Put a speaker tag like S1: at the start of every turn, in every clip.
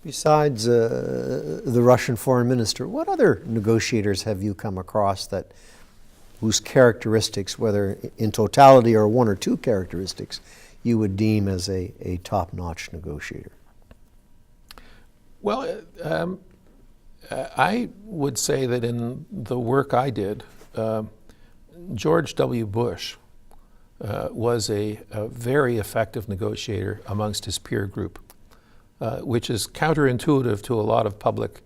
S1: Besides the Russian foreign minister, what other negotiators have you come across whose characteristics, whether in totality or one or two characteristics, you would deem as a top-notch negotiator?
S2: Well, I would say that in the work I did, George W. Bush was a very effective negotiator amongst his peer group, which is counterintuitive to a lot of public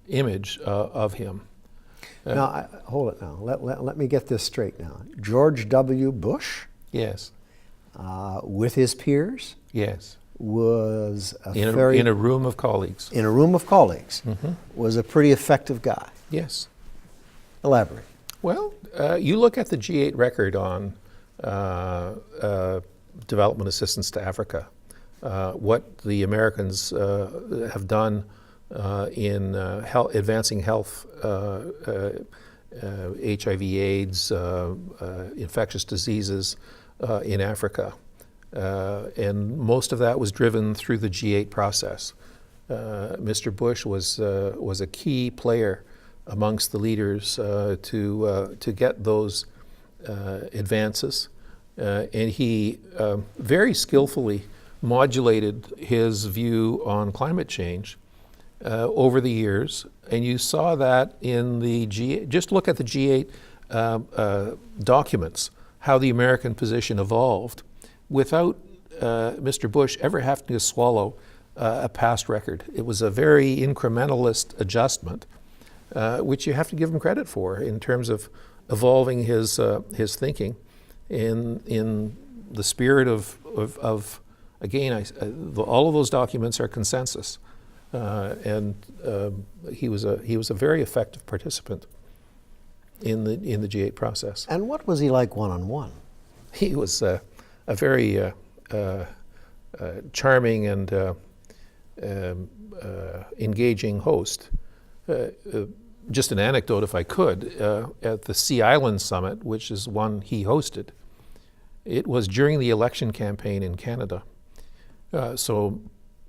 S2: image of him.
S1: Now, hold it now. Let me get this straight now. George W. Bush?
S2: Yes.
S1: With his peers?
S2: Yes.
S1: Was
S2: in a room of colleagues.
S1: In a room of colleagues.
S2: Mm-hmm.
S1: Was a pretty effective guy.
S2: Yes.
S1: Elaborate.
S2: Well, you look at the G8 record on development assistance to Africa, what the Americans have done in advancing health, HIV/AIDS, infectious diseases in Africa. And most of that was driven through the G8 process. Mr. Bush was a key player amongst the leaders to get those advances, and he very skillfully modulated his view on climate change over the years, and you saw that in the G8. Just look at the G8 documents, how the American position evolved without Mr. Bush ever having to swallow a past record. It was a very incrementalist adjustment, which you have to give him credit for in terms of evolving his thinking in the spirit of again, all of those documents are consensus, and he was a very effective participant in the G8 process.
S1: And what was he like one-on-one?
S2: He was a very charming and engaging host. Just an anecdote, if I could, at the Sea Island Summit, which is one he hosted, it was during the election campaign in Canada. So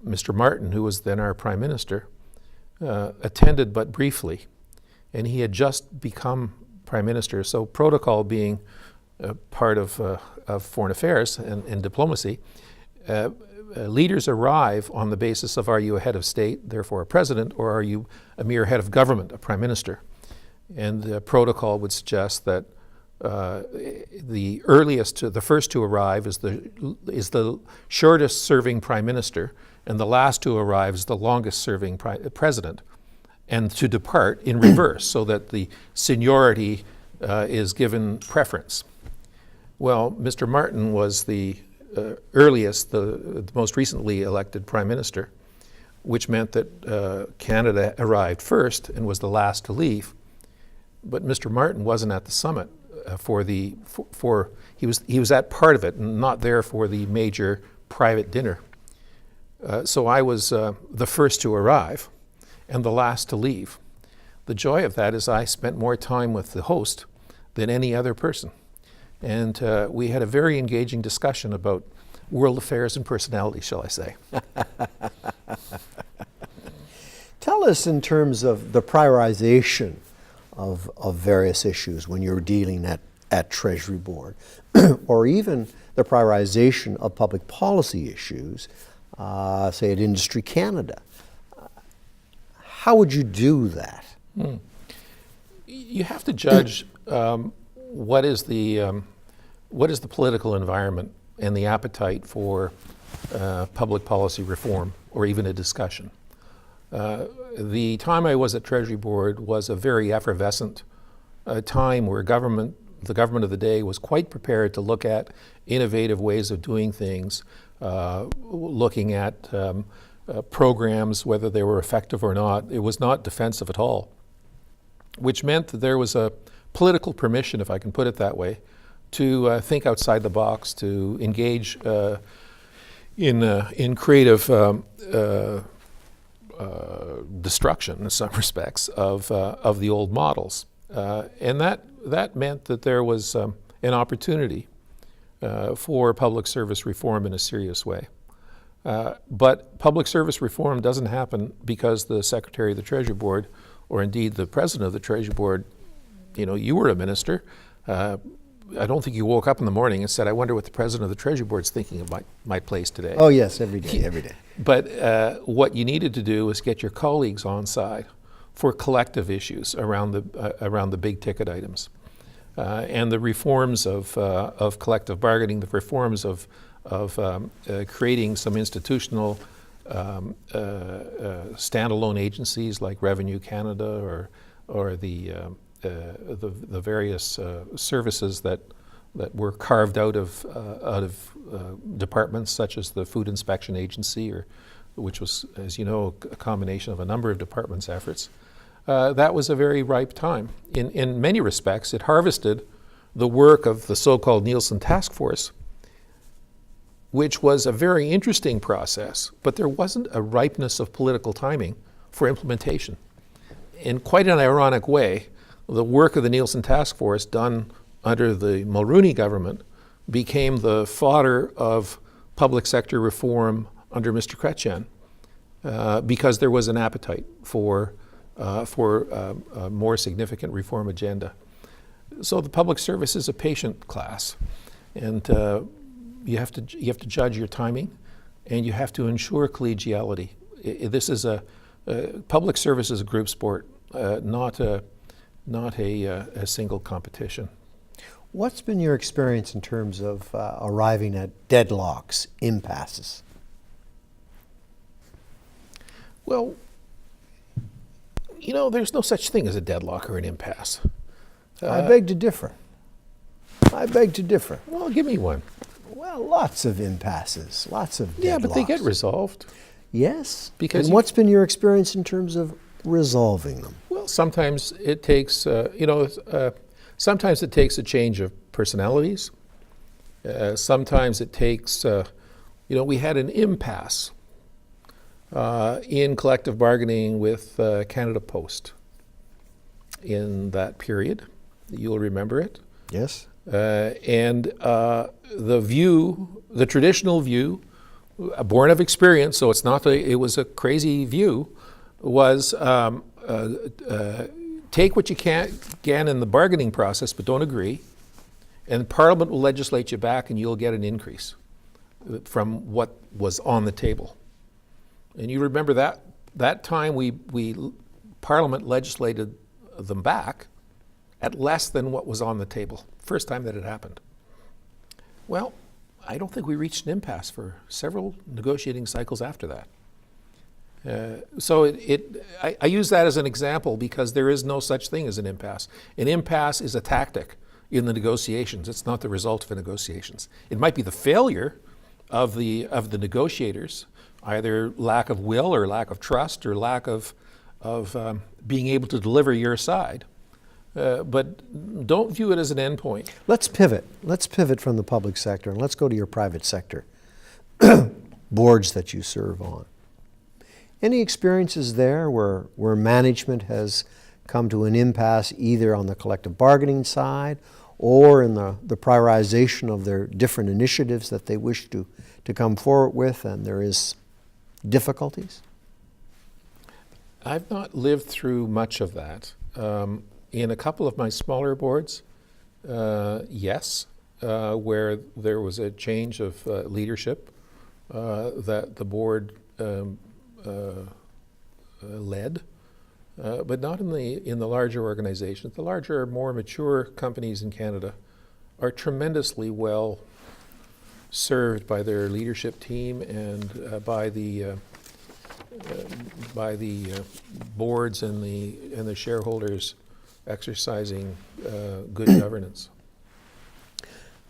S2: Mr. Martin, who was then our Prime Minister, attended but briefly, and he had just become Prime Minister. So protocol being part of foreign affairs and diplomacy, leaders arrive on the basis of, are you a head of state, therefore a president, or are you a mere head of government, a prime minister? And the protocol would suggest that the first to arrive is the shortest serving prime minister, and the last to arrive is the longest serving president, and to depart in reverse so that the seniority is given preference. Well, Mr. Martin was the earliest, the most recently elected prime minister, which meant that Canada arrived first and was the last to leave. But Mr. Martin wasn't at the summit he was at part of it and not there for the major private dinner. So I was the first to arrive and the last to leave. The joy of that is I spent more time with the host than any other person. And we had a very engaging discussion about world affairs and personality, shall I say.
S1: Tell us in terms of the prioritization of various issues when you're dealing at Treasury Board, or even the prioritization of public policy issues, say at Industry Canada. How would you do that?
S2: You have to judge what is the political environment and the appetite for public policy reform or even a discussion. The time I was at Treasury Board was a very effervescent time where the government of the day was quite prepared to look at innovative ways of doing things, looking at programs, whether they were effective or not. It was not defensive at all, which meant that there was a political permission, if I can put it that way, to think outside the box, to engage in creative destruction, in some respects, of the old models, and that meant that there was an opportunity for public service reform in a serious way. But public service reform doesn't happen because the Secretary of the Treasury Board, or indeed the President of the Treasury Board, you were a minister. I don't think you woke up in the morning and said, I wonder what the President of the Treasury Board is thinking of my place today.
S1: Oh yes, every day, every day.
S2: But what you needed to do was get your colleagues on side for collective issues around the big ticket items. And the reforms of collective bargaining, the reforms of creating some institutional standalone agencies like Revenue Canada or the various services that were carved out of departments such as the Food Inspection Agency, which was, as you know, a combination of a number of departments' efforts. That was a very ripe time. In many respects, it harvested the work of the so-called Nielsen Task Force, which was a very interesting process, but there wasn't a ripeness of political timing for implementation. In quite an ironic way, the work of the Nielsen Task Force done under the Mulroney government became the fodder of public sector reform under Mr. Chrétien because there was an appetite for a more significant reform agenda. So the public service is a patient class, and you have to judge your timing, and you have to ensure collegiality. This is public service is a group sport, not a single competition.
S1: What's been your experience in terms of arriving at deadlocks, impasses?
S2: Well, there's no such thing as a deadlock or an impasse.
S1: I beg to differ. I beg to differ.
S2: Well, give me one.
S1: Well, lots of impasses, lots of deadlocks.
S2: Yeah, but they get resolved.
S1: Yes.
S2: Because
S1: and what's been your experience in terms of resolving them?
S2: Well, sometimes it takes, sometimes it takes a change of personalities. Sometimes it takes, we had an impasse in collective bargaining with Canada Post in that period. You'll remember it.
S1: Yes.
S2: And the traditional view, born of experience, so it was a crazy view, was take what you can in the bargaining process, but don't agree, and Parliament will legislate you back and you'll get an increase from what was on the table. And you remember that time Parliament legislated them back at less than what was on the table. First time that it happened. Well, I don't think we reached an impasse for several negotiating cycles after that. So I use that as an example because there is no such thing as an impasse. An impasse is a tactic in the negotiations. It's not the result of the negotiations. It might be the failure of the negotiators, either lack of will or lack of trust or lack of being able to deliver your side. But don't view it as an endpoint.
S1: Let's pivot. Let's pivot from the public sector and let's go to your private sector boards that you serve on. Any experiences there where management has come to an impasse either on the collective bargaining side or in the prioritization of their different initiatives that they wish to come forward with, and there is difficulties?
S2: I've not lived through much of that. In a couple of my smaller boards, yes, where there was a change of leadership that the board led, but not in the larger organizations. The larger, more mature companies in Canada are tremendously well served by their leadership team and by the boards and the shareholders exercising good governance.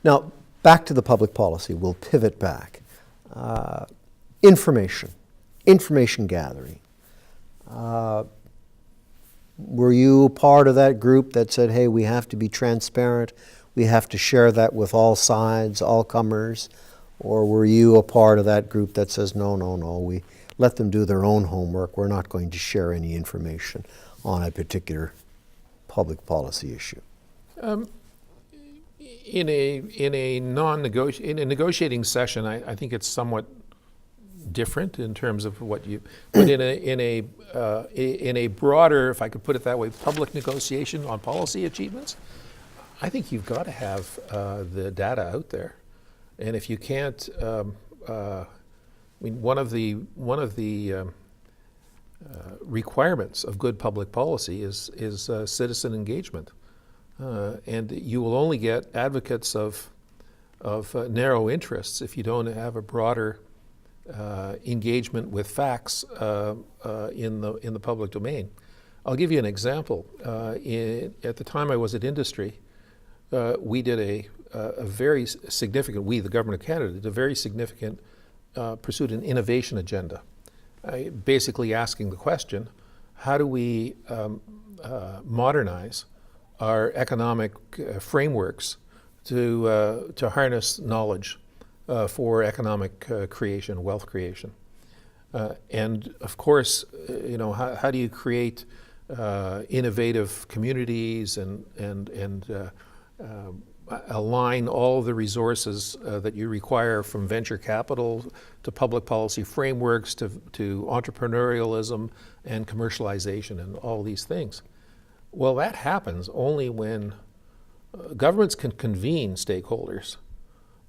S1: Now, back to the public policy. We'll pivot back. Information gathering. Were you part of that group that said, hey, we have to be transparent, we have to share that with all sides, all comers? Or were you a part of that group that says, no, we let them do their own homework, we're not going to share any information on a particular public policy issue?
S2: In a negotiating session, I think it's somewhat different in terms of what you, but in a broader, if I could put it that way, public negotiation on policy achievements, I think you've got to have the data out there, and if you can't, I mean, one of the requirements of good public policy is citizen engagement, and you will only get advocates of narrow interests if you don't have a broader engagement with facts in the public domain. I'll give you an example. At the time I was at Industry, we did a very significant, the government of Canada, did a very significant pursued an innovation agenda. Basically asking the question, how do we modernize our economic frameworks to harness knowledge for economic creation, wealth creation? And of course, how do you create innovative communities and align all the resources that you require, from venture capital to public policy frameworks to entrepreneurialism and commercialization and all these things? Well, that happens only when governments can convene stakeholders,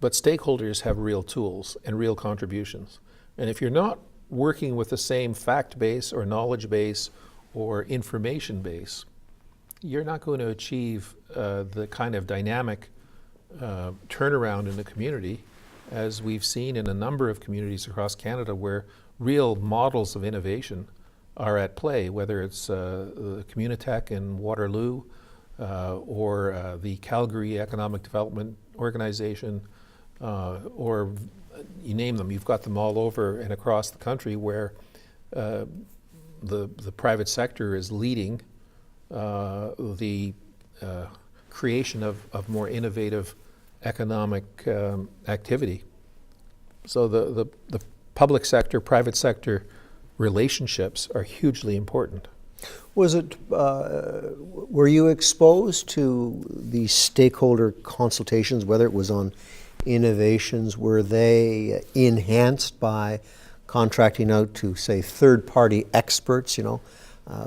S2: but stakeholders have real tools and real contributions. And if you're not working with the same fact base or knowledge base or information base, you're not going to achieve the kind of dynamic turnaround in the community as we've seen in a number of communities across Canada where real models of innovation are at play, whether it's the Communitech in Waterloo or the Calgary Economic Development Organization, or you name them. You've got them all over and across the country where the private sector is leading the creation of more innovative economic activity. So the public sector, private sector relationships are hugely important.
S1: Was it, were you exposed to the stakeholder consultations, whether it was on innovations? Were they enhanced by contracting out to, say, third-party experts?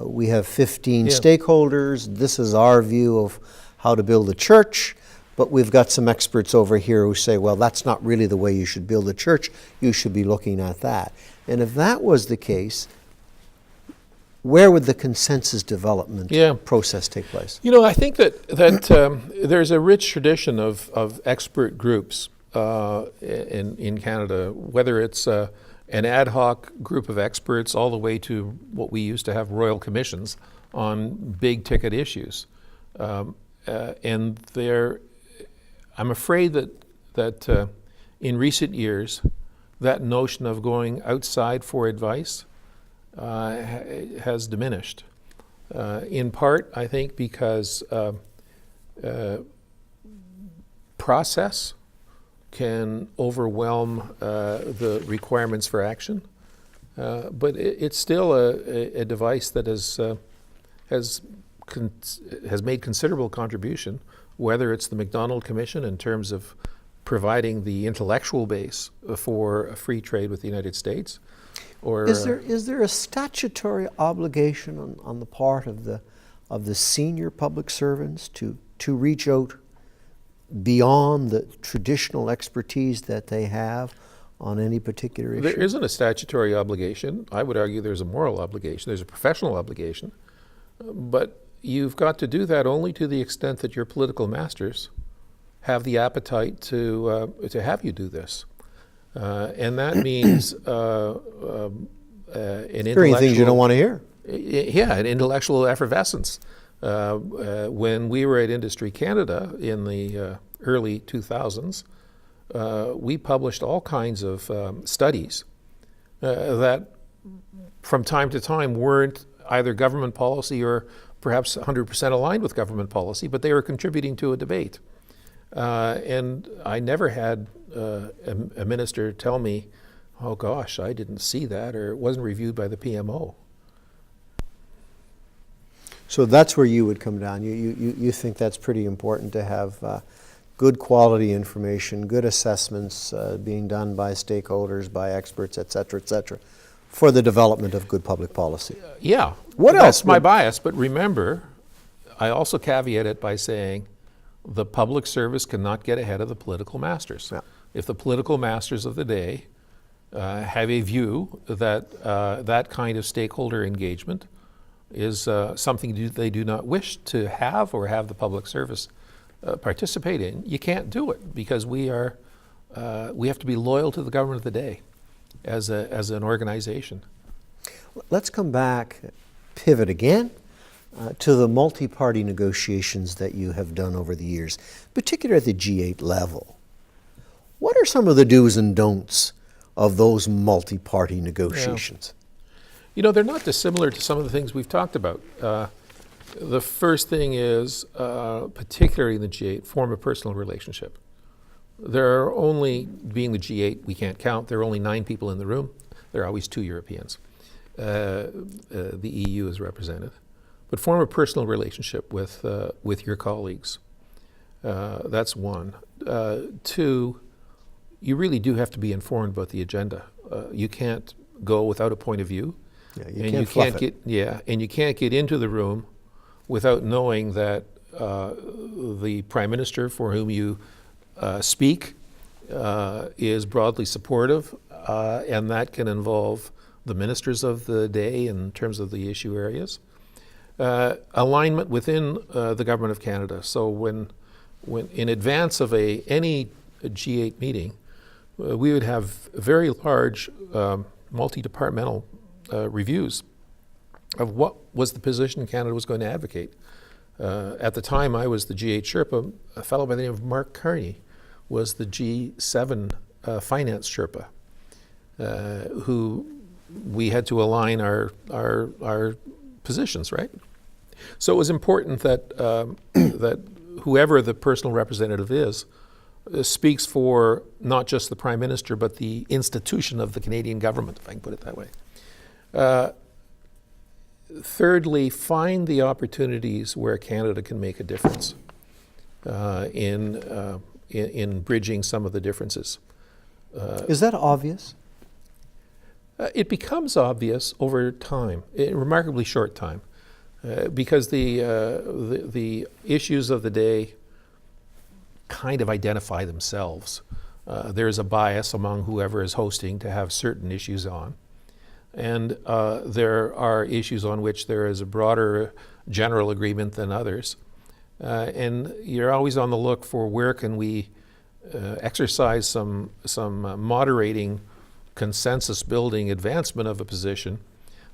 S1: We have 15 stakeholders. This is our view of how to build a church, but we've got some experts over here who say, well, that's not really the way you should build a church. You should be looking at that. And if that was the case, where would the consensus development process take place?
S2: I think that there's a rich tradition of expert groups in Canada, whether it's an ad hoc group of experts all the way to what we used to have royal commissions on big ticket issues. And I'm afraid that in recent years, that notion of going outside for advice has diminished. In part, I think, because process can overwhelm the requirements for action, but it's still a device that has made considerable contribution, whether it's the Macdonald Commission in terms of providing the intellectual base for a free trade with the United States, or
S1: is there a statutory obligation on the part of the senior public servants to reach out beyond the traditional expertise that they have on any particular issue?
S2: There isn't a statutory obligation. I would argue there's a moral obligation. There's a professional obligation. But you've got to do that only to the extent that your political masters have the appetite to have you do this. And that means an
S1: hearing things you don't want to hear.
S2: Yeah, an intellectual effervescence. When we were at Industry Canada in the early 2000s, we published all kinds of studies that from time to time weren't either government policy or perhaps 100% aligned with government policy, but they were contributing to a debate. And I never had a minister tell me, oh gosh, I didn't see that, or it wasn't reviewed by the PMO. So
S1: that's where you would come down. You think that's pretty important to have good quality information, good assessments being done by stakeholders, by experts, et cetera, for the development of good public policy.
S2: Yeah.
S1: What
S2: That's
S1: else
S2: my
S1: would-
S2: bias, but remember, I also caveat it by saying the public service cannot get ahead of the political masters.
S1: Yeah.
S2: If the political masters of the day have a view that that kind of stakeholder engagement is something they do not wish to have or have the public service participate in, you can't do it, because we have to be loyal to the government of the day as an organization.
S1: Let's come back, pivot again to the multi-party negotiations that you have done over the years, particularly at the G8 level. What are some of the do's and don'ts of those multi-party negotiations?
S2: You know, they're not dissimilar to some of the things we've talked about. The first thing is, particularly in the G8, form a personal relationship. There are only, being the G8, we can't count, there are only 9 people in the room. There are always 2 Europeans. The EU is represented. But form a personal relationship with your colleagues. That's one. 2, you really do have to be informed about the agenda. You can't go without a point of view.
S1: Yeah, you can't fluff it.
S2: And you can't get into the room without knowing that the Prime Minister for whom you speak is broadly supportive, and that can involve the ministers of the day in terms of the issue areas. Alignment within the Government of Canada. So when in advance of any G8 meeting, we would have very large multi-departmental reviews of what was the position Canada was going to advocate. At the time I was the G8 Sherpa, a fellow by the name of Mark Carney was the G7 Finance Sherpa, who we had to align our positions, right? So it was important that that whoever the personal representative is speaks for not just the Prime Minister, but the institution of the Canadian government, if I can put it that way. Thirdly, find the opportunities where Canada can make a difference in bridging some of the differences.
S1: Is that obvious?
S2: It becomes obvious over time, a remarkably short time, because the issues of the day kind of identify themselves. There's a bias among whoever is hosting to have certain issues on. And there are issues on which there is a broader general agreement than others. And you're always on the look for where can we exercise some moderating, consensus building advancement of a position,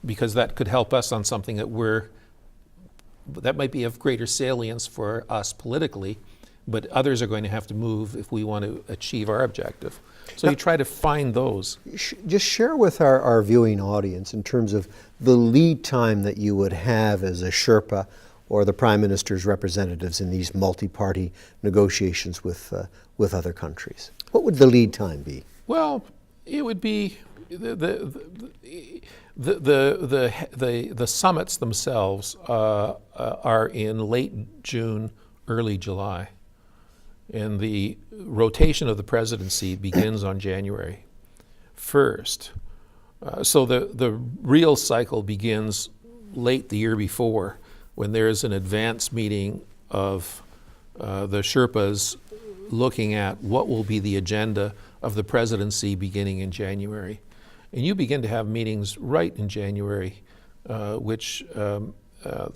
S2: because that could help us on something that might be of greater salience for us politically, but others are going to have to move if we want to achieve our objective. So you try to find those.
S1: Just share with our viewing audience in terms of the lead time that you would have as a Sherpa or the Prime Minister's representatives in these multi-party negotiations with other countries. What would the lead time be?
S2: Well, it would be the summits themselves are in late June, early July. And the rotation of the presidency begins on January 1st. So the real cycle begins late the year before, when there's an advance meeting of the Sherpas looking at what will be the agenda of the presidency beginning in January. And you begin to have meetings right in January, which the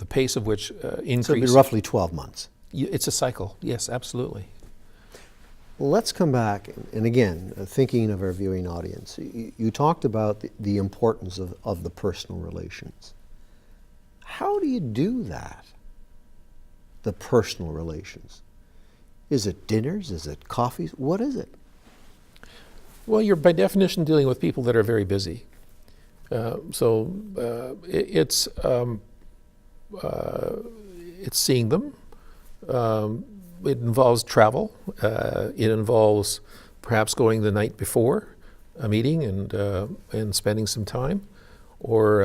S2: pace of which increases.
S1: So it'd be roughly 12 months.
S2: It's a cycle, yes, absolutely.
S1: Let's come back, and again, thinking of our viewing audience, you talked about the importance of the personal relations. How do you do that, the personal relations? Is it dinners? Is it coffees? What is it?
S2: Well, you're by definition dealing with people that are very busy. It's seeing them. It involves travel. It involves perhaps going the night before a meeting and spending some time, or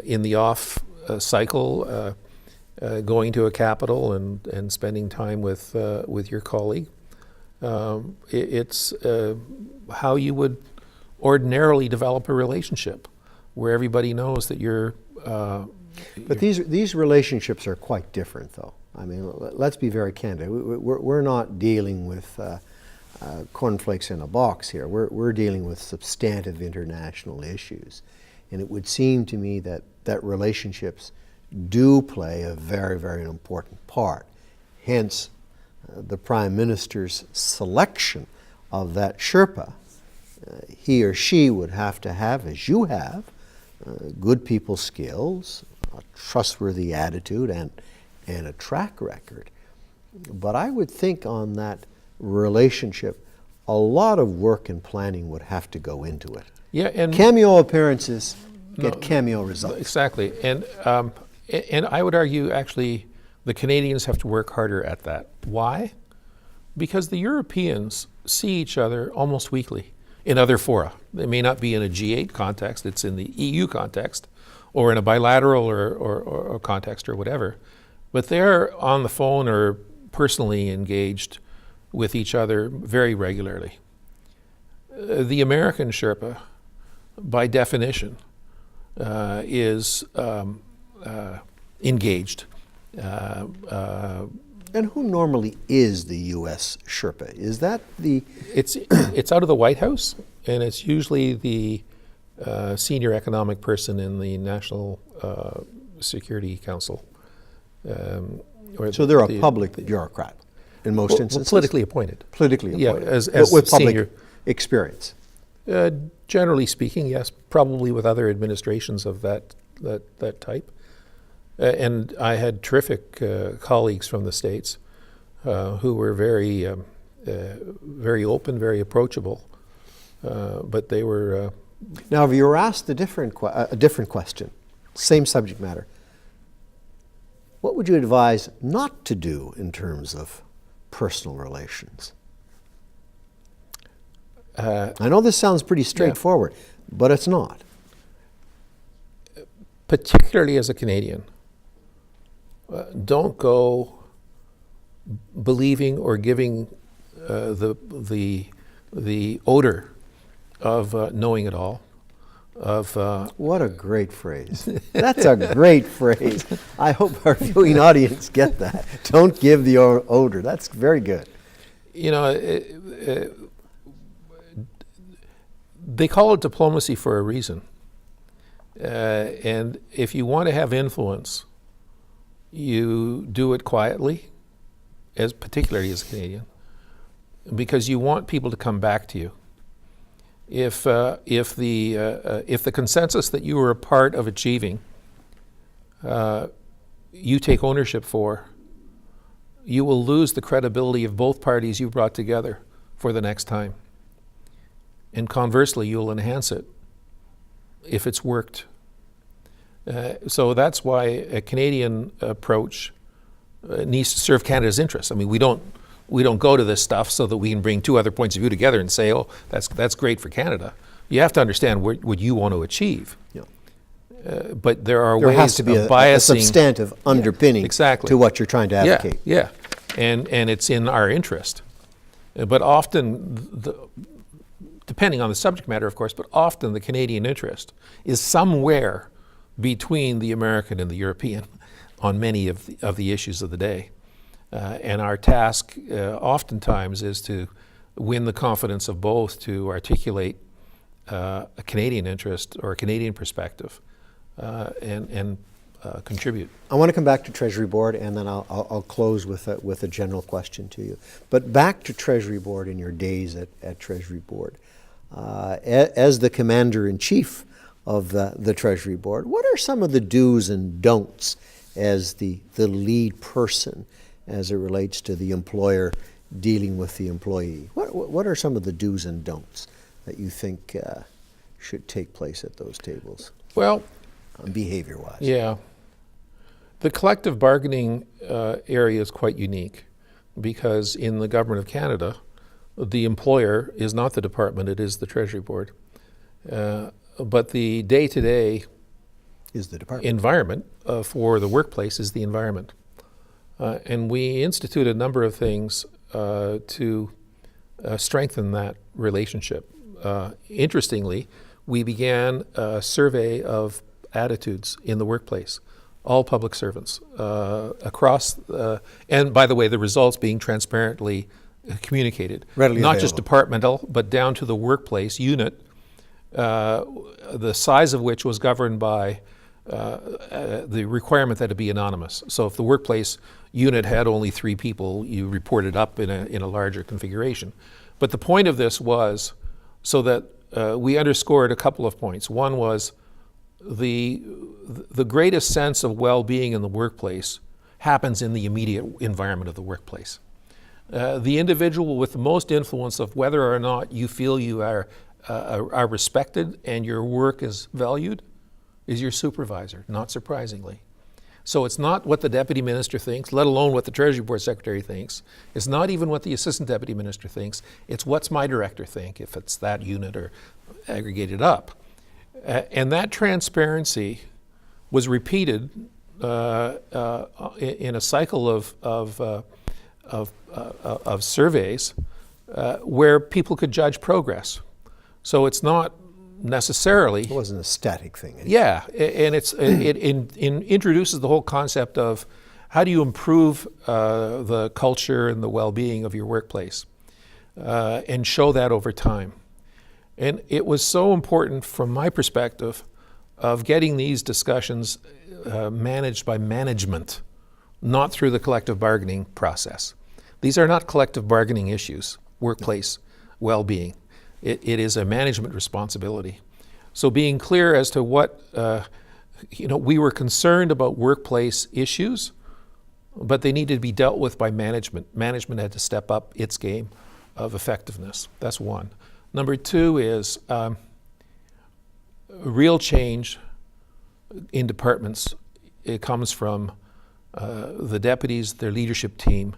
S2: in the off cycle, going to a capital and spending time with your colleague. It's how you would ordinarily develop a relationship, where everybody knows that you're.
S1: But these relationships are quite different, though. I mean, let's be very candid. We're not dealing with cornflakes in a box here. We're dealing with substantive international issues, and it would seem to me that relationships do play a very, very important part. Hence, the Prime Minister's selection of that Sherpa. He or she would have to have, as you have, good people skills, a trustworthy attitude, and a track record. But I would think on that relationship, a lot of work and planning would have to go into it.
S2: Yeah, and
S1: cameo appearances get cameo results.
S2: Exactly, and I would argue actually the Canadians have to work harder at that. Why? Because the Europeans see each other almost weekly in other fora. They may not be in a G8 context, it's in the EU context, or in a bilateral or context or whatever. But they're on the phone or personally engaged with each other very regularly. The American Sherpa, by definition, is engaged.
S1: And who normally is the U.S. Sherpa? Is that the...
S2: It's out of the White House, and it's usually the senior economic person in the National Security Council.
S1: So they're a public bureaucrat in most instances?
S2: Politically appointed.
S1: Politically appointed.
S2: Yeah, as
S1: with public
S2: senior
S1: experience.
S2: Generally speaking, yes, probably with other administrations of that type. And I had terrific colleagues from the States who were very open, very approachable, but they were...
S1: Now, if you were asked a different question, same subject matter, what would you advise not to do in terms of personal relations? I know this sounds pretty straightforward, but it's not.
S2: Particularly as a Canadian, don't go believing or giving the odor of knowing it all.
S1: What a great phrase. That's a great phrase. I hope our viewing audience get that. Don't give the odor. That's very good.
S2: You know, they call it diplomacy for a reason. And if you want to have influence, you do it quietly, particularly as a Canadian, because you want people to come back to you. If the consensus that you were a part of achieving, you take ownership for, you will lose the credibility of both parties you brought together for the next time. And conversely, you'll enhance it if it's worked. So that's why a Canadian approach needs to serve Canada's interests. I mean, we don't go to this stuff so that we can bring two other points of view together and say, oh, that's great for Canada. You have to understand what you want to achieve. Yeah. But there are ways
S1: has to be
S2: of biasing.
S1: A substantive underpinning
S2: exactly.
S1: to what you're trying to advocate.
S2: Yeah. And it's in our interest. But often, depending on the subject matter, of course, but often the Canadian interest is somewhere between the American and the European on many of the issues of the day. And our task oftentimes is to win the confidence of both to articulate a Canadian interest or a Canadian perspective and contribute.
S1: I want to come back to Treasury Board, and then I'll close with a general question to you. But back to Treasury Board in your days at Treasury Board. As the Commander-in-Chief of the Treasury Board, what are some of the do's and don'ts as the lead person as it relates to the employer dealing with the employee? What are some of the do's and don'ts that you think should take place at those tables?
S2: Well,
S1: behavior-wise.
S2: Yeah. The collective bargaining area is quite unique because in the Government of Canada, the employer is not the department, it is the Treasury Board. But the day-to-day
S1: Is the department.
S2: environment for the workplace is the environment. And we institute a number of things to strengthen that relationship. Interestingly, we began a survey of attitudes in the workplace, all public servants across, and by the way, the results being transparently communicated.
S1: Readily
S2: not just
S1: available.
S2: departmental, but down to the workplace unit, the size of which was governed by the requirement that it be anonymous. So if the workplace unit had only 3 people, you reported up in a larger configuration. But the point of this was so that we underscored a couple of points. One was the greatest sense of well-being in the workplace happens in the immediate environment of the workplace. The individual with the most influence of whether or not you feel you are respected and your work is valued is your supervisor, not surprisingly. So it's not what the deputy minister thinks, let alone what the Treasury Board secretary thinks. It's not even what the assistant deputy minister thinks. It's what's my director think, if it's that unit or aggregated up. And that transparency was repeated in a cycle of surveys where people could judge progress. So it's not necessarily.
S1: It wasn't a static thing.
S2: Yeah, and it introduces the whole concept of how do you improve the culture and the well-being of your workplace and show that over time. And it was so important from my perspective of getting these discussions managed by management, not through the collective bargaining process. These are not collective bargaining issues, workplace well-being. It is a management responsibility. So being clear as to what, we were concerned about workplace issues, but they needed to be dealt with by management. Management had to step up its game of effectiveness. That's one. Number 2 is real change in departments. It comes from the deputies, their leadership team,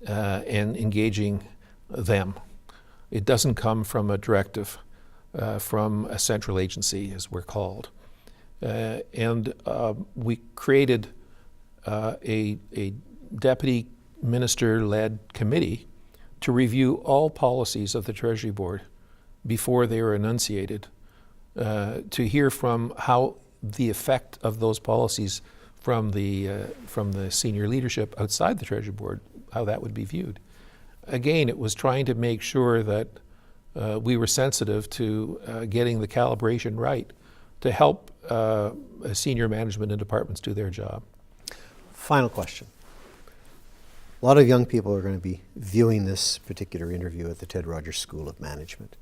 S2: and engaging them. It doesn't come from a directive from a central agency, as we're called. And we created a deputy minister-led committee to review all policies of the Treasury Board before they were enunciated, to hear from how the effect of those policies from the senior leadership outside the Treasury Board, how that would be viewed. Again, it was trying to make sure that we were sensitive to getting the calibration right to help senior management and departments do their job.
S1: Final question. A lot of young people are going to be viewing this particular interview at the Ted Rogers School of Management.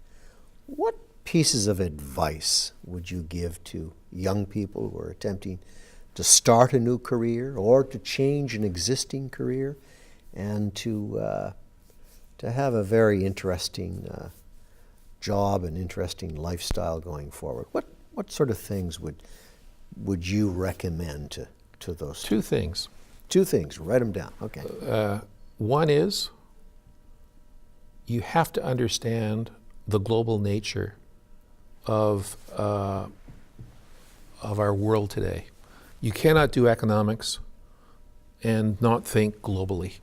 S1: What pieces of advice would you give to young people who are attempting to start a new career or to change an existing career and to have a very interesting job and interesting lifestyle going forward? What sort of things would you recommend to those?
S2: 2 things.
S1: 2 things. Write them down. Okay.
S2: One is you have to understand the global nature of our world today. You cannot do economics and not think globally.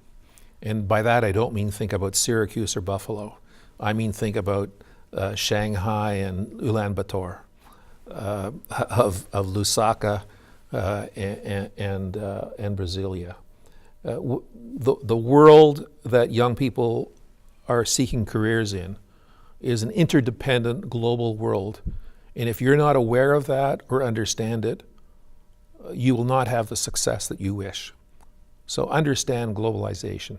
S2: And by that, I don't mean think about Syracuse or Buffalo. I mean think about Shanghai and Ulaanbaatar, of Lusaka and Brasilia. The world that young people are seeking careers in is an interdependent global world. And if you're not aware of that or understand it, you will not have the success that you wish. So understand globalization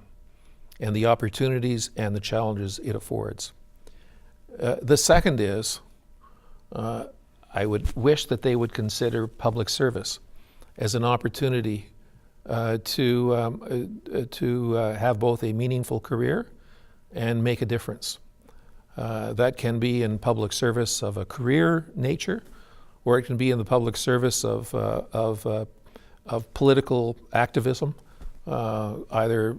S2: and the opportunities and the challenges it affords. The second is, I would wish that they would consider public service as an opportunity to have both a meaningful career and make a difference. That can be in public service of a career nature, or it can be in the public service of political activism, either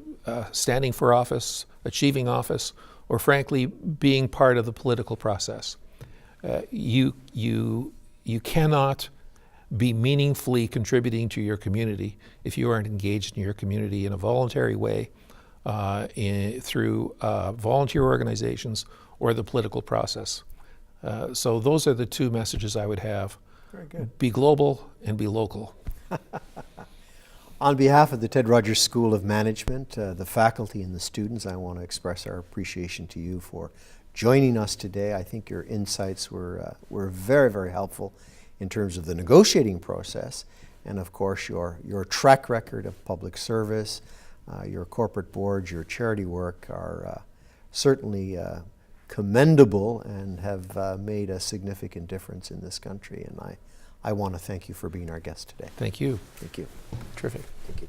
S2: standing for office, achieving office, or frankly being part of the political process. You cannot be meaningfully contributing to your community if you aren't engaged in your community in a voluntary way through volunteer organizations or the political process. So those are the two messages I would have.
S1: Very good.
S2: Be global and be local.
S1: On behalf of the Ted Rogers School of Management, the faculty and the students, I want to express our appreciation to you for joining us today. I think your insights were very, very helpful in terms of the negotiating process, and of course your track record of public service, your corporate boards, your charity work are certainly commendable and have made a significant difference in this country. And I want to thank you for being our guest today.
S2: Thank you.
S1: Thank you.
S2: Terrific.
S1: Thank you.